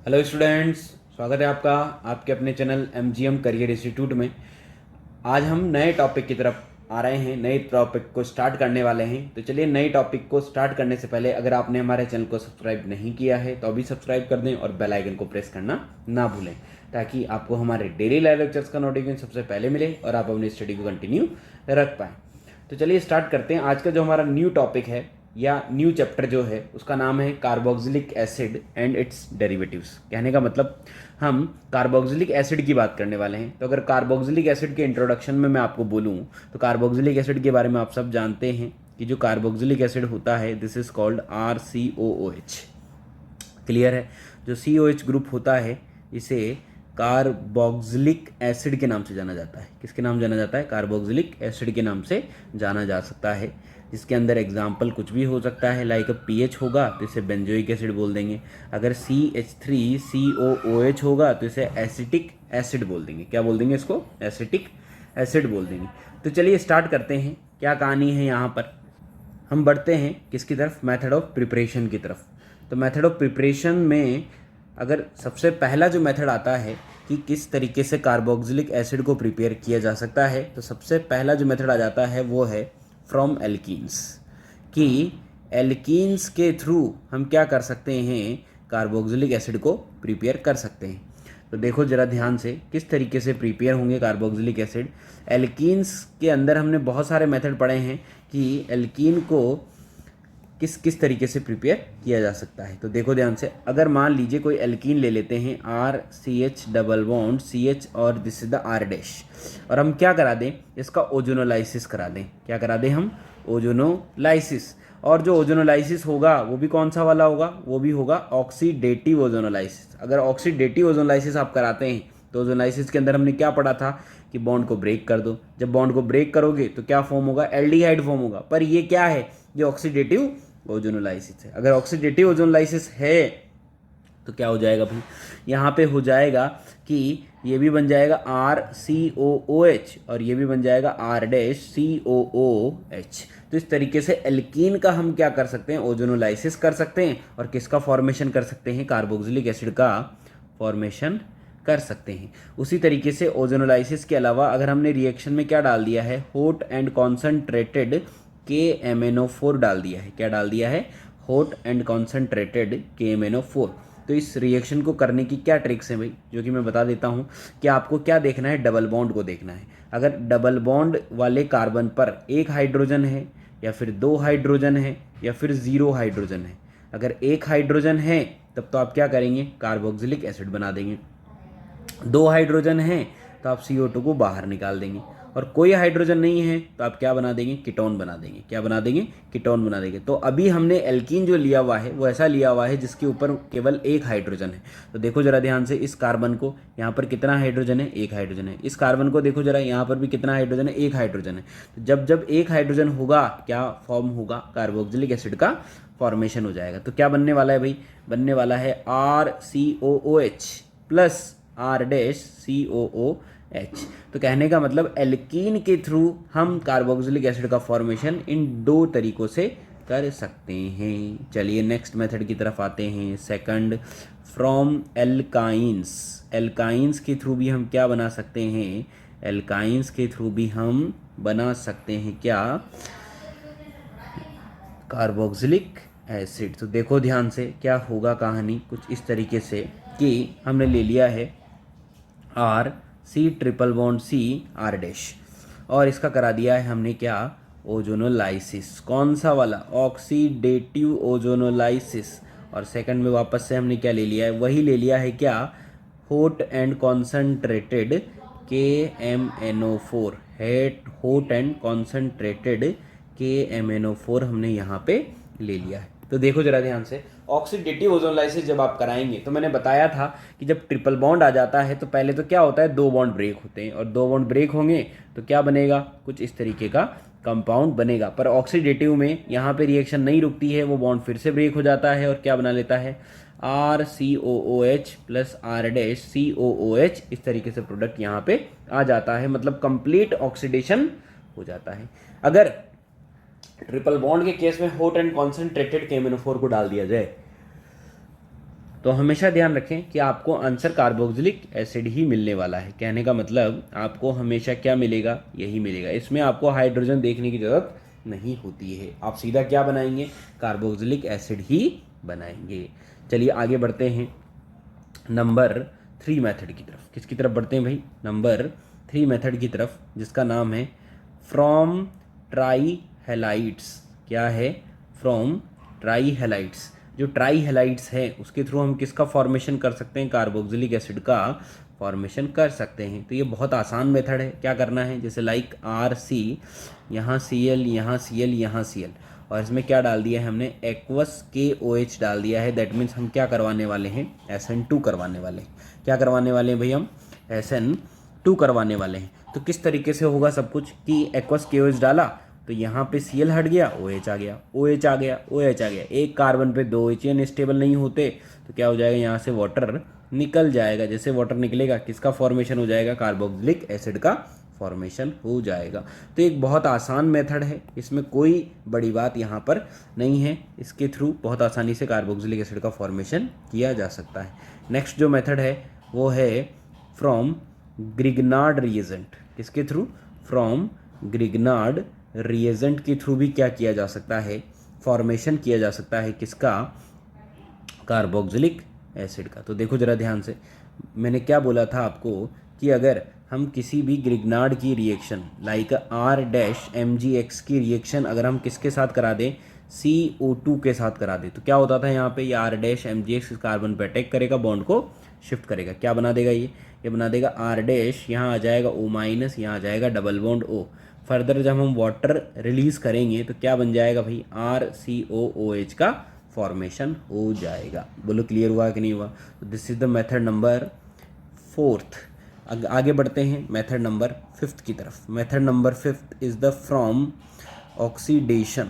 Hello students, स्वागत है आपका आपके अपने चैनल MGM करियर इंस्टीट्यूट में। आज हम नए टॉपिक की तरफ आ रहे हैं, नए टॉपिक को स्टार्ट करने वाले हैं। तो चलिए, नए टॉपिक को स्टार्ट करने से पहले अगर आपने हमारे चैनल को सब्सक्राइब नहीं किया है तो अभी सब्सक्राइब कर दें और बेल आइकन को प्रेस करना ना भूलें, ताकि आपको हमारे डेली लाइव लेक्चर्स का नोटिफिकेशन सबसे पहले मिले और आप अपनी स्टडी को कंटिन्यू रख पाएँ। तो चलिए स्टार्ट करते हैं। आज का जो हमारा न्यू टॉपिक है या न्यू चैप्टर जो है उसका नाम है carboxylic acid and it's derivatives. कहने का मतलब हम कार्बोक्सिलिक एसिड की बात करने वाले हैं। तो अगर कार्बोक्सिलिक एसिड के इंट्रोडक्शन में मैं आपको बोलूँ तो कार्बोक्सिलिक एसिड के बारे में आप सब जानते हैं कि जो कार्बोक्सिलिक एसिड होता है this is called RCOOH। Clear है? जो COH ग्रुप होता है इसे कार्बोक्सिलिक एसिड के नाम से जाना जाता है। किसके नाम जाना जाता है? कार्बोक्सिलिक एसिड के नाम से जाना जा सकता है, जिसके अंदर एग्जाम्पल कुछ भी हो सकता है। लाइक पीएच होगा तो इसे बेंजोइक एसिड बोल देंगे। अगर CH3COOH होगा तो इसे एसिटिक एसिड बोल देंगे। क्या बोल देंगे इसको? एसिटिक एसिड बोल देंगे। तो चलिए स्टार्ट करते हैं, क्या कहानी है यहाँ पर। हम बढ़ते हैं किसकी तरफ? मेथड ऑफ प्रिपरेशन की तरफ। तो मेथड ऑफ प्रिपरेशन में अगर सबसे पहला जो मेथड आता है कि किस तरीके से कार्बोक्सिलिक एसिड को प्रिपेयर किया जा सकता है, तो सबसे पहला जो मेथड आ जाता है वो है फ्रॉम एल्कीन्स। कि एल्कीन्स के थ्रू हम क्या कर सकते हैं? कार्बोक्सिलिक एसिड को प्रिपेयर कर सकते हैं। तो देखो जरा ध्यान से किस तरीके से प्रिपेयर होंगे कार्बोक्सिलिक एसिड। एल्कीन्स के अंदर हमने बहुत सारे मेथड पढ़े हैं कि एल्कीन को किस किस तरीके से प्रिपेयर किया जा सकता है। तो देखो ध्यान से, अगर मान लीजिए कोई एल्कीन ले लेते हैं RCH डबल बॉन्ड CH और this is the R dash, और हम क्या करा दें? इसका ओजोनोलाइसिस करा दें। क्या करा दें हम? ओजोनोलाइसिस। और जो ओजोनोलाइसिस होगा वो भी कौन सा वाला होगा? वो भी होगा ऑक्सीडेटिव ओजोनोलाइसिस। अगर ऑक्सीडेटिव ओजोनोलाइसिस आप कराते हैं तो ओजोनोलाइसिस के अंदर हमने क्या पढ़ा था कि बॉन्ड को ब्रेक कर दो। जब बॉन्ड को ब्रेक करोगे तो क्या फॉर्म होगा? एल्डिहाइड फॉर्म होगा। पर ये क्या है? ये ऑक्सीडेटिव ओजोनोलाइसिस है। अगर ऑक्सीडेटिव ओजोनोलाइसिस है तो क्या हो जाएगा भाई? यहाँ पे हो जाएगा कि ये भी बन जाएगा RCOOH और ये भी बन जाएगा R डैश COOH। तो इस तरीके से एल्कीन का हम क्या कर सकते हैं? ओजोनोलाइसिस कर सकते हैं और किसका फॉर्मेशन कर सकते हैं? कार्बोक्सिलिक एसिड का फॉर्मेशन कर सकते हैं। उसी तरीके से ओजोनोलाइसिस के अलावा अगर हमने रिएक्शन में क्या डाल दिया है? हॉट एंड कॉन्सेंट्रेटेड KMnO4 डाल दिया है। क्या डाल दिया है? Hot and concentrated KMnO4। तो इस रिएक्शन को करने की क्या ट्रिक्स हैं भाई, जो कि मैं बता देता हूँ कि आपको क्या देखना है? डबल बॉन्ड को देखना है। अगर डबल बॉन्ड वाले कार्बन पर एक हाइड्रोजन है या फिर दो हाइड्रोजन है या फिर जीरो हाइड्रोजन है, अगर एक हाइड्रोजन है तब तो आप क्या करेंगे? कार्बोक्सिलिक एसिड बना देंगे। दो हाइड्रोजन है तो आप CO2 को बाहर निकाल देंगे, और कोई हाइड्रोजन नहीं है तो आप क्या बना देंगे? कीटोन बना देंगे। क्या बना देंगे? कीटोन बना देंगे। तो अभी हमने एल्कीन जो लिया हुआ है वो ऐसा लिया हुआ है जिसके ऊपर केवल एक हाइड्रोजन है। तो देखो जरा ध्यान से, इस कार्बन को यहाँ पर कितना हाइड्रोजन है? एक हाइड्रोजन है। इस कार्बन को देखो जरा, यहाँ पर भी कितना हाइड्रोजन है? एक हाइड्रोजन है। तो जब जब एक हाइड्रोजन होगा क्या फॉर्म होगा? कार्बोक्सिलिक एसिड का फॉर्मेशन हो जाएगा। तो क्या बनने वाला है भाई? बनने वाला है RCOOH plus R dash COOH। तो कहने का मतलब एल्कीन के थ्रू हम कार्बोक्सिलिक एसिड का फॉर्मेशन इन दो तरीकों से कर सकते हैं। चलिए नेक्स्ट मेथड की तरफ आते हैं। Second, from alkynes. एल्काइंस के थ्रू भी हम क्या बना सकते हैं? एल्काइंस के थ्रू भी हम बना सकते हैं क्या? Carboxylic acid. तो देखो ध्यान से क्या होगा कहानी कुछ इस तरीके से कि हमने ले लिया है RC triple bond C R dash, और इसका करा दिया है हमने क्या? ओजोनोलाइसिस। कौन सा वाला? Oxidative ozonolysis. और सेकंड में वापस से हमने क्या ले लिया है? वही ले लिया है क्या? Hot and concentrated KMnO4। Hot and concentrated KMnO4 हमने यहाँ पे ले लिया है। तो देखो जरा ध्यान से, ऑक्सीडेटिव ओजोनोलाइसिस जब आप कराएंगे तो मैंने बताया था कि जब ट्रिपल बॉन्ड आ जाता है तो पहले तो क्या होता है? दो बॉन्ड ब्रेक होते हैं, और दो बॉन्ड ब्रेक होंगे तो क्या बनेगा? कुछ इस तरीके का कंपाउंड बनेगा। पर ऑक्सीडेटिव में यहाँ पे रिएक्शन नहीं रुकती है, वो बॉन्ड फिर से ब्रेक हो जाता है और क्या बना लेता है? RCOOH plus R dash COOH। इस तरीके से प्रोडक्ट यहाँ पे आ जाता है, मतलब कंप्लीट ऑक्सीडेशन हो जाता है। अगर ट्रिपल बॉन्ड के केस में हॉट एंड कॉन्सेंट्रेटेड KMnO4 को डाल दिया जाए तो हमेशा ध्यान रखें कि आपको आंसर कार्बोक्सिलिक एसिड ही मिलने वाला है। कहने का मतलब आपको हमेशा क्या मिलेगा, यही मिलेगा। इसमें आपको हाइड्रोजन देखने की ज़रूरत नहीं होती है, आप सीधा क्या बनाएंगे, कार्बोक्सिलिक एसिड ही बनाएंगे। चलिए आगे बढ़ते हैं नंबर 3 मेथड की तरफ। किसकी तरफ बढ़ते हैं भाई, नंबर 3 मेथड की तरफ, जिसका नाम है फ्रॉम ट्राई हेलाइट्स। क्या है, फ्रॉम ट्राई हेलाइट्स। जो ट्राई हेलाइट्स है उसके थ्रू हम किसका फॉर्मेशन कर सकते हैं, कार्बोक्सिलिक एसिड का फॉर्मेशन कर सकते हैं। तो ये बहुत आसान मेथड है। क्या करना है, जैसे लाइक RC, यहाँ Cl, यहाँ Cl, यहाँ Cl, और इसमें क्या डाल दिया है हमने, एक्वस KOH डाल दिया है। दैट मीन्स हम क्या करवाने वाले हैं, SN2 करवाने वाले हैं। क्या करवाने वाले हैं भाई, हम SN2 करवाने वाले हैं। तो किस तरीके से होगा सब कुछ कि एक्वस KOH डाला तो यहाँ पे Cl हट गया, OH आ गया, OH आ गया, OH आ गया। एक कार्बन पे 2 OH अनस्टेबल नहीं होते तो क्या हो जाएगा, यहाँ से वाटर निकल जाएगा। जैसे वाटर निकलेगा किसका फॉर्मेशन हो जाएगा, कार्बोक्सिलिक एसिड का फॉर्मेशन हो जाएगा। तो एक बहुत आसान मेथड है, इसमें कोई बड़ी बात यहाँ पर नहीं है। इसके थ्रू बहुत आसानी से कार्बोक्सिलिक एसिड का फॉर्मेशन किया जा सकता है। नेक्स्ट जो मेथड है वो है फ्रॉम ग्रिग्नार्ड रिएजेंट। किसके थ्रू, फ्रॉम ग्रिग्नार्ड रिएजेंट के थ्रू भी क्या किया जा सकता है, फॉर्मेशन किया जा सकता है किसका, कार्बोक्सिलिक एसिड का। तो देखो जरा ध्यान से, मैंने क्या बोला था आपको कि अगर हम किसी भी ग्रिग्नार्ड की रिएक्शन लाइक R-MgX की रिएक्शन अगर हम किसके साथ करा दें, CO2 के साथ करा दें, तो क्या होता था यहाँ पे, ये R-MgX कार्बन पे अटैक करेगा, बॉन्ड को शिफ्ट करेगा। क्या बना देगा ये बना देगा R-, यहाँ आ जाएगा O-, यहाँ आ जाएगा डबल बॉन्ड O। फर्दर जब हम वाटर रिलीज करेंगे तो क्या बन जाएगा भाई, RCOOH का फॉर्मेशन हो जाएगा। बोलो क्लियर हुआ कि नहीं हुआ। तो this is the method number 4th। आगे बढ़ते हैं मेथड नंबर 5th की तरफ। Method number 5th is the from oxidation.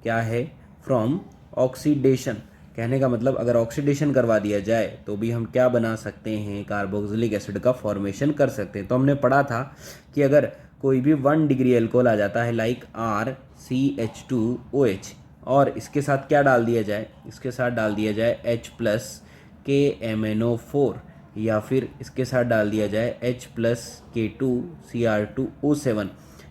क्या है, फ्रॉम ऑक्सीडेशन। कहने का मतलब अगर ऑक्सीडेशन करवा दिया जाए तो भी हम क्या बना सकते हैं, कार्बोक्सिलिक एसिड का फॉर्मेशन कर सकते हैं। तो हमने पढ़ा था कि अगर कोई भी 1 डिग्री एल्कोहल आ जाता है लाइक RCH2OH और इसके साथ क्या डाल दिया जाए, इसके साथ डाल दिया जाए H+ KMnO4 या फिर इसके साथ डाल दिया जाए H+ K2Cr2O7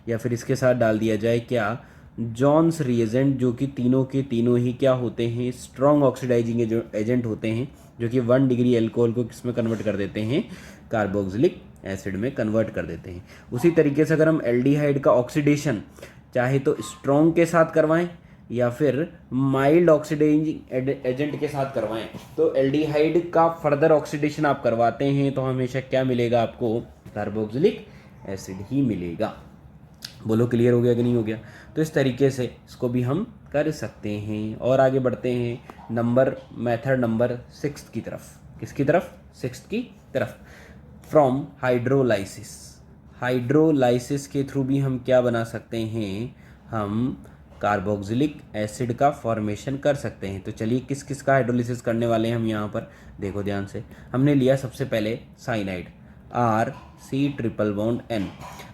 या फिर इसके साथ डाल दिया जाए क्या, जॉन्स रिएजेंट, जो कि तीनों के तीनों ही क्या होते हैं, स्ट्रॉन्ग ऑक्सीडाइजिंग एजेंट होते हैं, जो कि 1 डिग्री एल्कोहल को किस में कन्वर्ट कर देते हैं, कार्बोक्सिलिक एसिड में कन्वर्ट कर देते हैं। उसी तरीके से अगर हम एल्डिहाइड का ऑक्सीडेशन चाहे तो स्ट्रॉन्ग के साथ करवाएं या फिर माइल्ड ऑक्सीडाइजिंग एजेंट के साथ करवाएं, तो एल्डिहाइड का फर्दर ऑक्सीडेशन आप करवाते हैं तो हमेशा क्या मिलेगा आपको, कार्बोक्सिलिक एसिड ही मिलेगा। बोलो क्लियर हो गया कि नहीं हो गया। तो इस तरीके से इसको भी हम कर सकते हैं। और आगे बढ़ते हैं मेथड नंबर 6 की तरफ। किसकी तरफ, 6 की तरफ। From hydrolysis. हाइड्रोलाइसिस के थ्रू भी हम क्या बना सकते हैं, हम कार्बोक्सिलिक एसिड का फॉर्मेशन कर सकते हैं। तो चलिए किस किस का हाइड्रोलाइसिस करने वाले हैं हम यहाँ पर, देखो ध्यान से। हमने लिया सबसे पहले साइनाइड RC∧N।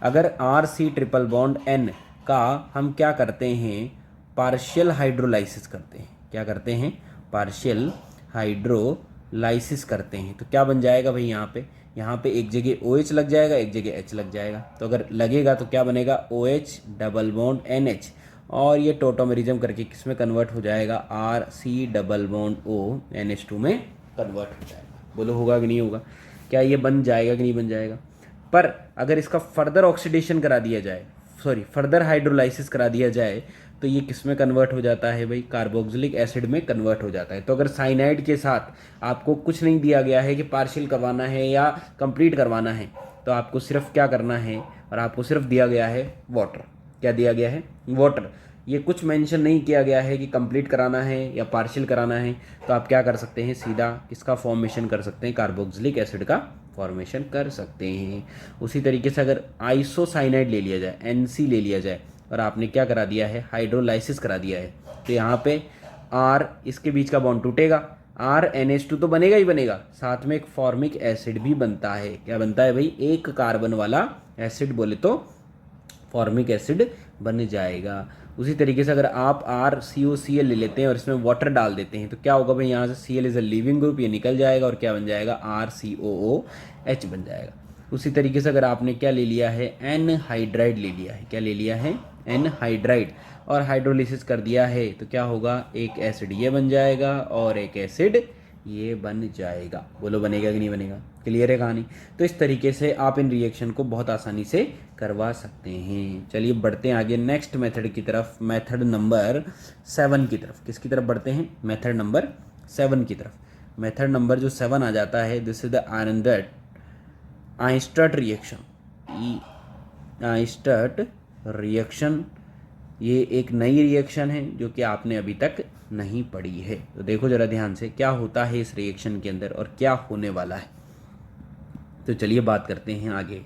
अगर RC∧N का हम क्या करते हैं, पार्शियल हाइड्रोलाइसिस करते हैं। क्या करते हैं, पार्शियल हाइड्रोलाइसिस करते हैं। तो क्या बन जाएगा भाई, यहाँ पे एक जगह OH लग जाएगा, एक जगह H लग जाएगा। तो अगर लगेगा तो क्या बनेगा, OH डबल बॉन्ड NH, और ये टोटोमेरिज्म करके किस में कन्वर्ट हो जाएगा, RC�O NH2 में कन्वर्ट हो जाएगा। बोलो होगा कि नहीं होगा, क्या ये बन जाएगा कि नहीं बन जाएगा। पर अगर इसका फर्दर ऑक्सीडेशन करा दिया जाए, फर्दर हाइड्रोलाइसिस करा दिया जाए, तो ये किस में कन्वर्ट हो जाता है भाई, कार्बोक्सिलिक एसिड में कन्वर्ट हो जाता है। तो अगर साइनाइड के साथ आपको कुछ नहीं दिया गया है कि पार्शियल करवाना है या कंप्लीट करवाना है, तो आपको सिर्फ क्या करना है, और आपको सिर्फ दिया गया है वाटर। क्या दिया गया है, वाटर। ये कुछ मेंशन नहीं किया गया है कि कंप्लीट कराना है या पार्शियल कराना है। तो आप क्या कर सकते हैं, सीधा इसका फॉर्मेशन कर सकते हैं, कार्बोक्सिलिक एसिड का फॉर्मेशन कर सकते हैं। उसी तरीके से अगर आइसोसाइनाइड ले लिया जाए, NC ले लिया जाए, और आपने क्या करा दिया है, हाइड्रोलाइसिस करा दिया है, तो यहाँ पे R, इसके बीच का बॉन्ड टूटेगा, RNH2 तो बनेगा ही बनेगा, साथ में एक फॉर्मिक एसिड भी बनता है। क्या बनता है भाई, एक कार्बन वाला एसिड बोले तो फॉर्मिक एसिड बन जाएगा। उसी तरीके से अगर आप RCOCl ले लेते हैं और इसमें वाटर डाल देते हैं तो क्या होगा भाई, यहाँ से Cl is a leaving group, ये निकल जाएगा और क्या बन जाएगा, RCOOH बन जाएगा। उसी तरीके से अगर आपने क्या ले लिया है, एनहाइड्राइड ले लिया है, क्या ले लिया है, एनहाइड्राइड, और हाइड्रोलिसिस कर दिया है तो क्या होगा, एक एसिड ये बन जाएगा और एक एसिड ये बन जाएगा। बोलो बनेगा कि नहीं बनेगा, क्लियर है कहानी। तो इस तरीके से आप इन रिएक्शन को बहुत आसानी से करवा सकते हैं। चलिए बढ़ते हैं आगे नेक्स्ट मेथड की तरफ, मेथड नंबर 7 की तरफ। किसकी तरफ बढ़ते हैं, मेथड नंबर 7 की तरफ। मेथड नंबर जो 7 आ जाता है, this is the insert reaction. Insert reaction ये एक नई रिएक्शन है जो कि आपने अभी तक नहीं पढ़ी है। तो देखो जरा ध्यान से क्या होता है इस रिएक्शन के अंदर और क्या होने वाला है। तो चलिए बात करते हैं आगे,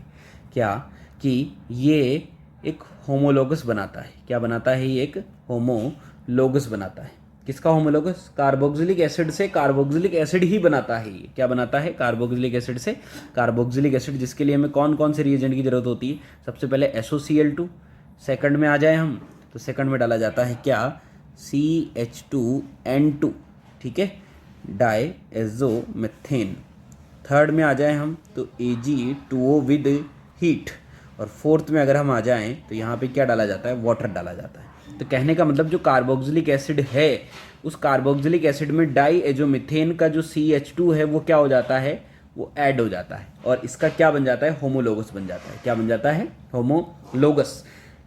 क्या कि ये एक होमोलोगस बनाता है। क्या बनाता है, ये एक होमोलोगस बनाता है। किसका होमोलोगस, कार्बोक्सिलिक एसिड से कार्बोक्सिलिक एसिड ही बनाता है। ये क्या बनाता है, कार्बोक्सिलिक एसिड से कार्बोक्सिलिक एसिड, जिसके लिए हमें कौन कौन से रिएजेंट की जरूरत होती है। सबसे पहले SOCl2, सेकंड में आ जाए हम तो सेकंड में डाला जाता है क्या, CH2N2, ठीक है, डाइएज़ोमेथेन। थर्ड में आ जाए हम तो Ag2O विद हीट, और फोर्थ में अगर हम आ जाएं तो यहाँ पे क्या डाला जाता है, वाटर डाला जाता है। तो कहने का मतलब जो कार्बोक्सिलिक एसिड है, उस कार्बोक्सिलिक एसिड में डाइएज़ोमेथेन का जो CH2 है वो क्या हो जाता है, वो ऐड हो जाता है और इसका क्या बन जाता है, होमोलोगस बन जाता है। क्या बन जाता है, होमोलोगस।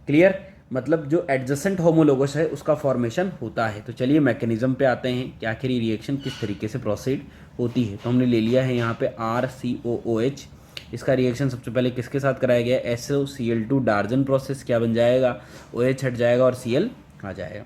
क्लियर, मतलब जो एडजेसेंट होमोलोगस है उसका फॉर्मेशन होता है। तो चलिए मैकेनिज्म पे आते हैं कि आखिर ये रिएक्शन किस तरीके से प्रोसीड होती है। तो हमने ले लिया है यहाँ पे RCOOH। इसका रिएक्शन सबसे पहले किसके साथ कराया गया, SOCl2 डार्जन प्रोसेस। क्या बन जाएगा, OH हट जाएगा और Cl आ जाएगा।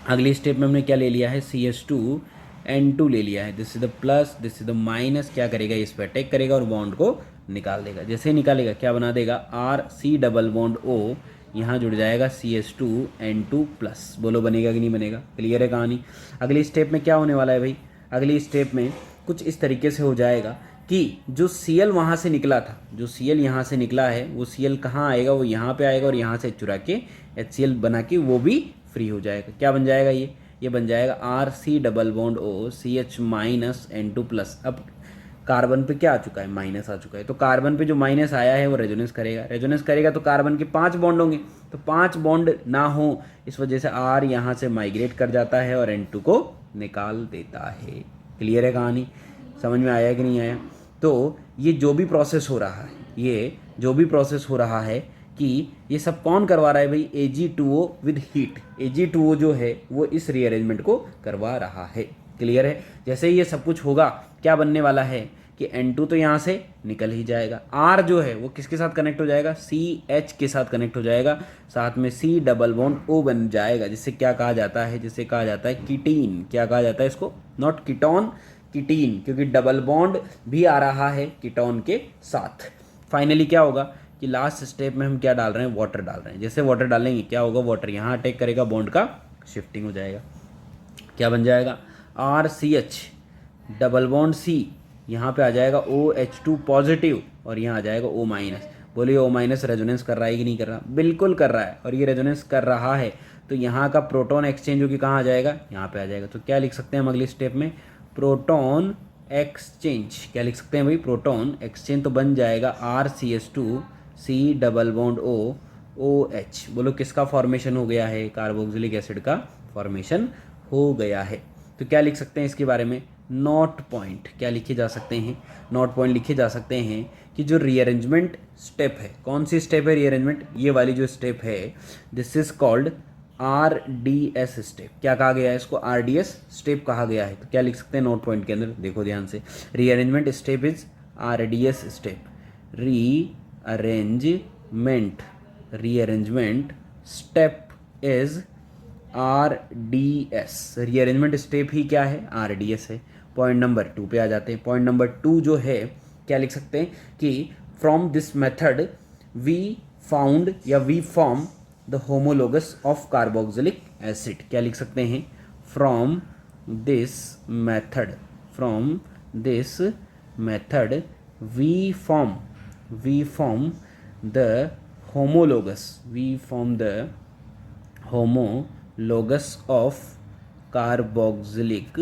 अगली स्टेप में हमने क्या ले लिया है, CH2N2 ले लिया है। This is the plus, this is the minus. क्या करेगा, इस पर अटैक करेगा और बॉन्ड को निकाल देगा। जैसे ही निकालेगा क्या बना देगा, RC डबल बॉन्ड O, यहाँ जुड़ जाएगा CH2N2 प्लस। बोलो बनेगा कि नहीं बनेगा, क्लियर है कहानी। अगली स्टेप में क्या होने वाला है भाई, अगली स्टेप में कुछ इस तरीके से हो जाएगा कि जो Cl वहाँ से निकला था, जो Cl यहाँ से निकला है वो Cl कहाँ आएगा, वो यहाँ पे आएगा और यहाँ से चुरा के HCl बना के वो भी फ्री हो जाएगा। क्या बन जाएगा, ये बन जाएगा RC double bond O CH minus N2 plus. अब कार्बन पे क्या आ चुका है, माइनस आ चुका है। तो कार्बन पे जो माइनस आया है वो रेजोनेंस करेगा, रेजोनेंस करेगा तो कार्बन के 5 बॉन्ड होंगे। तो 5 बॉन्ड ना हो इस वजह से R यहाँ से माइग्रेट कर जाता है और N2 को निकाल देता है। क्लियर है कहानी, समझ में आया कि नहीं आया। तो ये जो भी प्रोसेस हो रहा है, ये जो भी प्रोसेस हो रहा है कि ये सब कौन करवा रहा है भाई, Ag2O विद हीट। Ag2O जो है वो इस रीअरेंजमेंट को करवा रहा है। क्लियर है, जैसे ही ये सब कुछ होगा क्या बनने वाला है कि N2 तो यहाँ से निकल ही जाएगा, R जो है वो किसके साथ कनेक्ट हो जाएगा, CH के साथ कनेक्ट हो जाएगा, साथ में C डबल बॉन्ड O बन जाएगा, जिससे क्या कहा जाता है, जिसे कहा जाता है कीटीन। क्या कहा जाता है इसको, नॉट कीटोन, कीटीन, क्योंकि डबल बॉन्ड भी आ रहा है कीटोन के साथ। फाइनली क्या होगा कि लास्ट स्टेप में हम क्या डाल रहे हैं, वाटर डाल रहे हैं। जैसे वाटर डालेंगे क्या होगा, वाटर यहाँ अटैक करेगा, बॉन्ड का शिफ्टिंग हो जाएगा। क्या बन जाएगा, RCH डबल बॉन्ड C, यहाँ पे आ जाएगा OH2 पॉजिटिव और यहाँ आ जाएगा O माइनस। बोलिए O माइनस रेजोनेंस कर रहा है कि नहीं कर रहा, बिल्कुल कर रहा है। और ये रेजोनेंस कर रहा है तो यहाँ का प्रोटॉन एक्सचेंज होकर कहाँ आ जाएगा, यहाँ पे आ जाएगा। तो क्या लिख सकते हैं हम अगली स्टेप में, प्रोटॉन एक्सचेंज। क्या लिख सकते हैं भाई, प्रोटॉन एक्सचेंज। तो बन जाएगा RCH2 C double bond O OH। बोलो किसका फॉर्मेशन हो गया है, कार्बोक्सिलिक एसिड का फॉर्मेशन हो गया है। तो क्या लिख सकते हैं इसके बारे में, नोट पॉइंट। क्या लिखे जा सकते हैं, नोट पॉइंट लिखे जा सकते हैं कि जो रीअरेंजमेंट स्टेप है, कौन सी स्टेप है रीअरेंजमेंट, ये वाली जो स्टेप है, this is called RDS step. क्या कहा गया है इसको, RDS स्टेप कहा गया है। तो क्या लिख सकते हैं नोट पॉइंट के अंदर, देखो ध्यान से, rearrangement step is RDS step. Rearrangement step is RDS। Rearrangement step ही क्या है, RDS है। पॉइंट नंबर 2 पे आ जाते हैं। पॉइंट नंबर 2 जो है, क्या लिख सकते हैं कि from this method we found या we form the homologous of carboxylic acid. क्या लिख सकते हैं, from this method we form the homologous homologous of carboxylic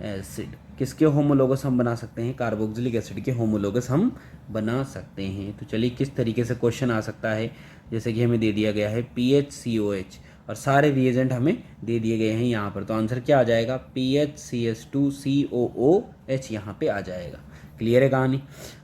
acid. किसके होमोलोगस हम बना सकते हैं? कार्बोक्सिलिक एसिड के होमोलोगस हम बना सकते हैं। तो चलिए किस तरीके से क्वेश्चन आ सकता है, जैसे कि हमें दे दिया गया है PHCOH और सारे रिएजेंट हमें दे दिए गए हैं यहाँ पर। तो आंसर क्या आ जाएगा? PHCS2COOH यहाँ पे आ जाएगा। क्लियर है कहानी?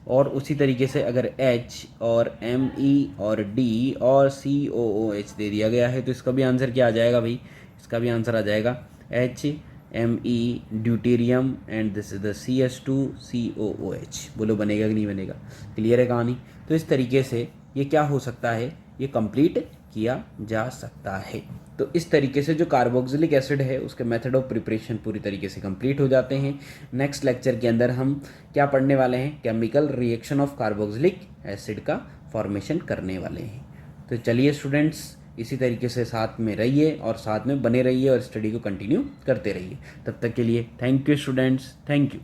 और उसी तरीके से अगर H और Me और D और COOH दे दिया गया है तो इसका भी आंसर क्या आ जाएगा भाई? इसका भी आंसर आ जाएगा HMe deuterium and this is the CS2COOH। बोलो बनेगा कि नहीं बनेगा? क्लियर है कहानी? तो इस तरीके से ये क्या हो सकता है, ये कंप्लीट किया जा सकता है। तो इस तरीके से जो कार्बोक्सिलिक एसिड है उसके मेथड ऑफ प्रिपरेशन पूरी तरीके से कंप्लीट हो जाते हैं। नेक्स्ट लेक्चर के अंदर हम क्या पढ़ने वाले हैं? Chemical reaction of carboxylic acid का फॉर्मेशन करने वाले हैं। तो चलिए स्टूडेंट्स, इसी तरीके से साथ में रहिए और साथ में बने रहिए और स्टडी को कंटिन्यू करते रहिए। तब तक के लिए thank you students, thank you.